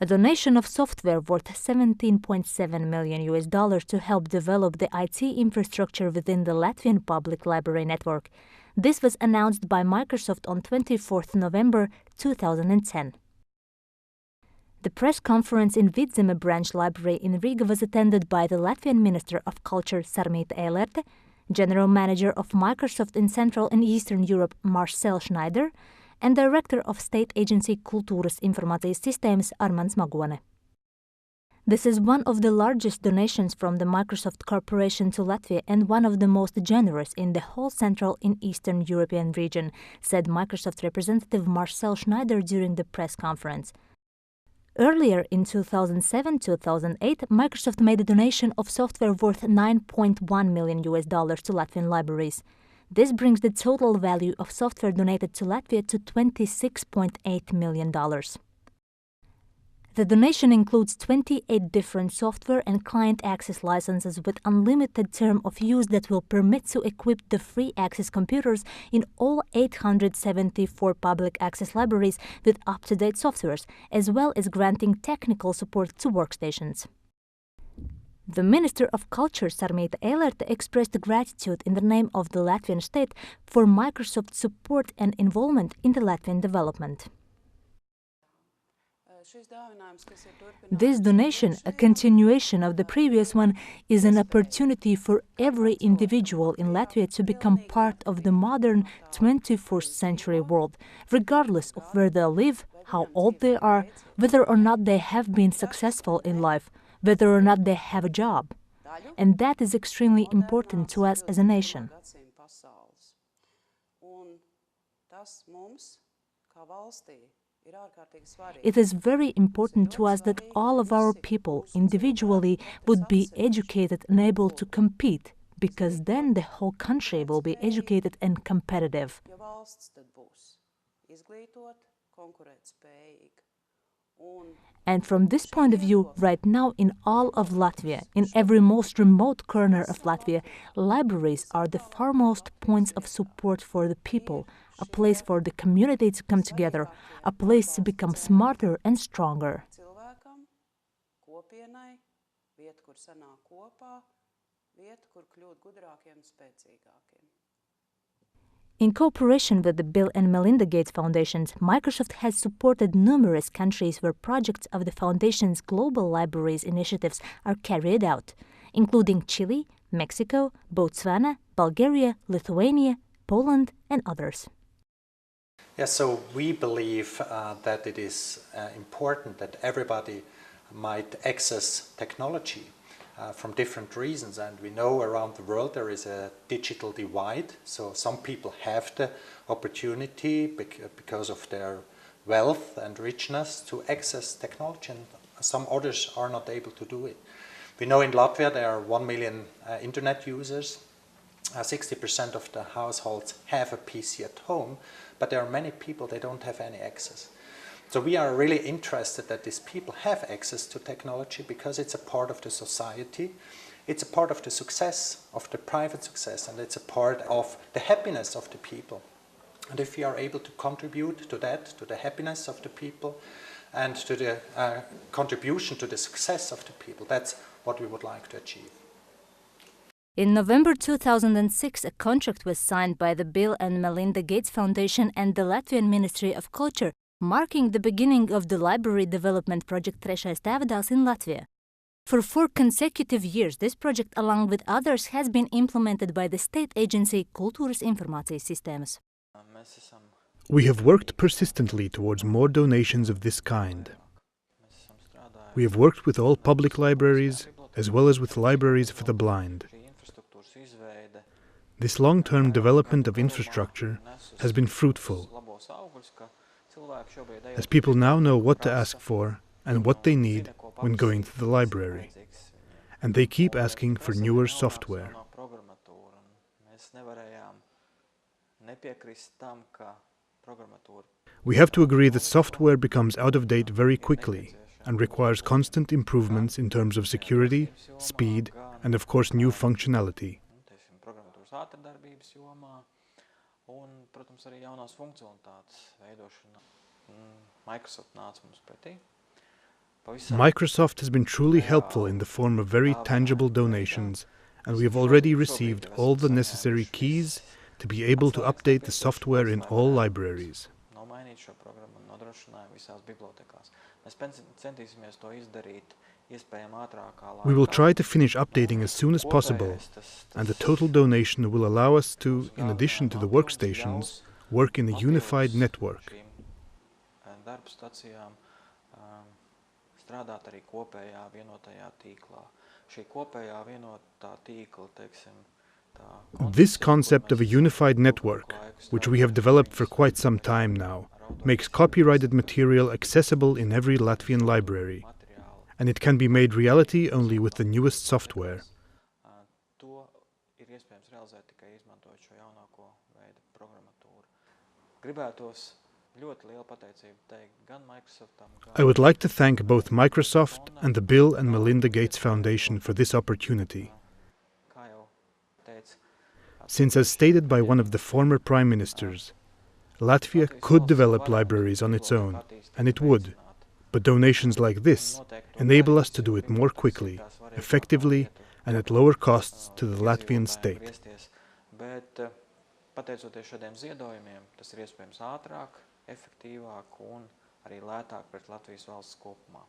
A donation of software worth $17.7 million to help develop the IT infrastructure within the Latvian public library network. This was announced by Microsoft on 24th November 2010. The press conference in Vidzeme branch library in Riga was attended by the Latvian Minister of Culture Sarmīte Eilerte, General Manager of Microsoft in Central and Eastern Europe Marcel Schneider, and Director of State Agency Kultūras Informācijas Sistēmas Armands Magone. This is one of the largest donations from the Microsoft Corporation to Latvia and one of the most generous in the whole Central and Eastern European region, said Microsoft representative Marcel Schneider during the press conference. Earlier in 2007-2008, Microsoft made a donation of software worth $9.1 million to Latvian libraries. This brings the total value of software donated to Latvia to $26.8 million. The donation includes 28 different software and client access licenses with unlimited term of use that will permit to equip the free access computers in all 874 public access libraries with up-to-date softwares, as well as granting technical support to workstations. The Minister of Culture Sarmīte Eilerte expressed gratitude in the name of the Latvian state for Microsoft's support and involvement in the Latvian development. This donation, a continuation of the previous one, is an opportunity for every individual in Latvia to become part of the modern 21st century world, regardless of where they live, how old they are, whether or not they have been successful in life, whether or not they have a job. And that is extremely important to us as a nation. It is very important to us that all of our people individually would be educated and able to compete, because then the whole country will be educated and competitive. And from this point of view, right now in all of Latvia, in every most remote corner of Latvia, libraries are the foremost points of support for the people, a place for the community to come together, a place to become smarter and stronger. In cooperation with the Bill and Melinda Gates Foundations, Microsoft has supported numerous countries where projects of the Foundation's Global Libraries initiatives are carried out, including Chile, Mexico, Botswana, Bulgaria, Lithuania, Poland, and others. Yes, so we believe that it is important that everybody might access technology from different reasons, and we know around the world there is a digital divide, so some people have the opportunity because of their wealth and richness to access technology, and some others are not able to do it. We know in Latvia there are 1 million internet users. 60% of the households have a PC at home, but there are many people they don't have any access. So we are really interested that these people have access to technology because it's a part of the society, it's a part of the success, of the private success, and it's a part of the happiness of the people. And if we are able to contribute to that, to the happiness of the people, and to the contribution to the success of the people, that's what we would like to achieve. In November 2006, a contract was signed by the Bill and Melinda Gates Foundation and the Latvian Ministry of Culture, marking the beginning of the library development project Trešais tēvdēls in Latvia. For 4 consecutive years, this project, along with others, has been implemented by the state agency Kultūras Informācijas Sistēmas. We have worked persistently towards more donations of this kind. We have worked with all public libraries, as well as with libraries for the blind. This long-term development of infrastructure has been fruitful, as people now know what to ask for and what they need when going to the library, and they keep asking for newer software. We have to agree that software becomes out of date very quickly and requires constant improvements in terms of security, speed, and of course new functionality. Microsoft has been truly helpful in the form of very tangible donations, and we have already received all the necessary keys to be able to update the software in all libraries. We will try to finish updating as soon as possible, and the total donation will allow us to, in addition to the workstations, work in a unified network. This concept of a unified network, which we have developed for quite some time now, makes copyrighted material accessible in every Latvian library, and it can be made reality only with the newest software. I would like to thank both Microsoft and the Bill and Melinda Gates Foundation for this opportunity. Since, as stated by one of the former prime ministers, Latvia could develop libraries on its own, and it would, but donations like this enable us to do it more quickly, effectively, and at lower costs to the Latvian state. Pateicoties šādiem ziedojumiem, tas ir iespējams ātrāk, efektīvāk un arī lētāk pret Latvijas valsts kopumā.